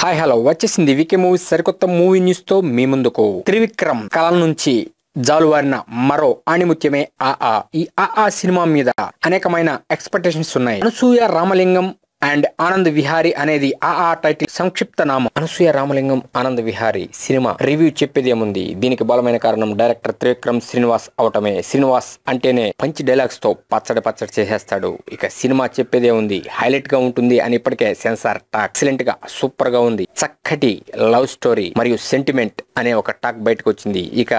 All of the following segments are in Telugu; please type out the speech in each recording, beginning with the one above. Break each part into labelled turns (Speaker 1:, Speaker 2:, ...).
Speaker 1: హాయ్ హలో వచ్చేసింది వికే మూవీస్ సరికొత్త మూవీ న్యూస్ తో మీ ముందుకు. త్రివిక్రమ్ కళల నుంచి జాలువారిన మరో ఆణిముత్యమే ఆ ఈ ఆ సినిమా మీద అనేకమైన ఎక్స్పెక్టేషన్స్ ఉన్నాయి. అనసూయ రామలింగం అండ్ ఆనంద్ విహారీ అనేది ఆ టైటిల్ సంక్షిప్త నామం. అనసూయ రామలింగం ఆనంద్ విహారీ సినిమా రివ్యూ చెప్పేదేముంది. దీనికి బలమైన కారణం డైరెక్టర్ త్రివిక్రమ్ శ్రీనివాస్ అవటమే. శ్రీనివాస్ అంటేనే మంచి డైలాగ్స్ తో పచ్చడి చేసేస్తాడు. ఇక సినిమా చెప్పేదే ఉంది, హైలైట్ గా ఉంటుంది అని ఇప్పటికే సెన్సార్ టాక్ ఎక్సలెంట్ గా సూపర్ గా ఉంది. చక్కటి లవ్ స్టోరీ మరియు సెంటిమెంట్ అనే ఒక టాక్ బయటకు వచ్చింది. ఇక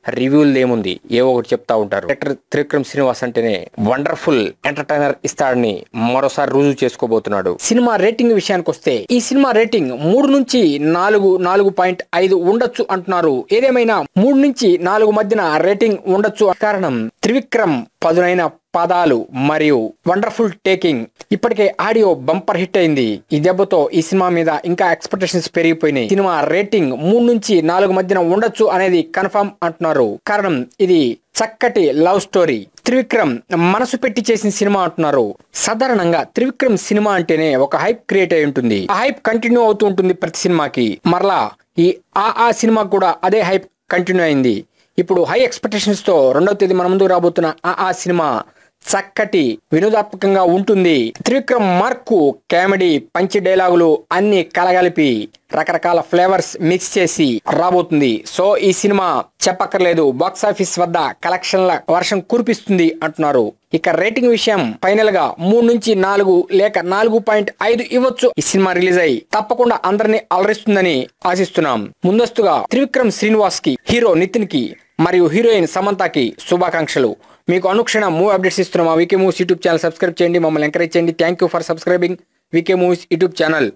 Speaker 1: రివ్యూలు ఏముంది, ఏవో ఒకటి చెప్తా ఉంటారు. డైరెక్టర్ త్రివిక్రమ్ శ్రీనివాస్ అంటేనే వండర్ఫుల్ ఎంటర్టైనర్ ఇస్తాడని మరోసారి రుజువు చేసుకోబోతున్నాడు. సినిమా రేటింగ్ విషయానికి వస్తే ఈ సినిమా రేటింగ్ 3 నుంచి 4.5 ఉండొచ్చు అంటున్నారు. ఏదేమైనా 3 నుంచి 4 మధ్యన రేటింగ్ ఉండొచ్చు. కారణం త్రివిక్రమ్ పదునైన పదాలు మరియు వండర్ఫుల్ టేకింగ్. ఇప్పటికే ఆడియో బంపర్ హిట్ అయింది. ఈ దెబ్బతో ఈ సినిమా మీద ఇంకా ఎక్స్పెక్టేషన్స్ పెరిగిపోయినాయి. సినిమా రేటింగ్ 3 నుంచి 4 మధ్యన ఉండొచ్చు అనేది కన్ఫర్మ్ అంటున్నారు. కారణం ఇది చక్కటి లవ్ స్టోరీ, త్రివిక్రమ్ మనసు పెట్టి చేసిన సినిమా అంటున్నారు. సాధారణంగా త్రివిక్రమ్ సినిమా అంటేనే ఒక హైప్ క్రియేట్ అయి ఉంటుంది. ఆ హైప్ కంటిన్యూ అవుతూ ఉంటుంది ప్రతి సినిమాకి. మరలా ఈ ఆ సినిమా కూడా అదే హైప్ కంటిన్యూ అయింది. ఇప్పుడు హై ఎక్స్పెక్టేషన్స్ తో 2వ తేదీ మన ముందుకు రాబోతున్న ఆ సినిమా చక్కటి వినోదాత్మకంగా ఉంటుంది. త్రివిక్రమ్ మార్కు కామెడీ, పంచి డైలాగులు అన్ని కలగలిపి రకరకాల ఫ్లేవర్స్ మిక్స్ చేసి రాబోతుంది. సో ఈ సినిమా చెప్పక్కర్లేదు, బాక్సాఫీస్ వద్ద కలెక్షన్ల వర్షం కురిపిస్తుంది అంటున్నారు. ఇక రేటింగ్ విషయం ఫైనల్ గా 3 నుంచి 4 లేక 4.5 ఇవ్వచ్చు. ఈ సినిమా రిలీజ్ అయ్యి తప్పకుండా అందరినీ అలరిస్తుందని ఆశిస్తున్నాం. ముందస్తుగా త్రివిక్రమ్ శ్రీనివాస్ కి, హీరో నితిన్ కి మరియు హీరోయిన్ సమంతకి శుభాకాంక్షలు. మీకు అనుక్షణం మూవీ అప్డేట్స్ ఇస్తున్నాం. VK movies YouTube channel subscribe చేయండి, మమ్మల్ని ఎంకరేజ్ చేయండి. Thank you for subscribing VK movies YouTube channel.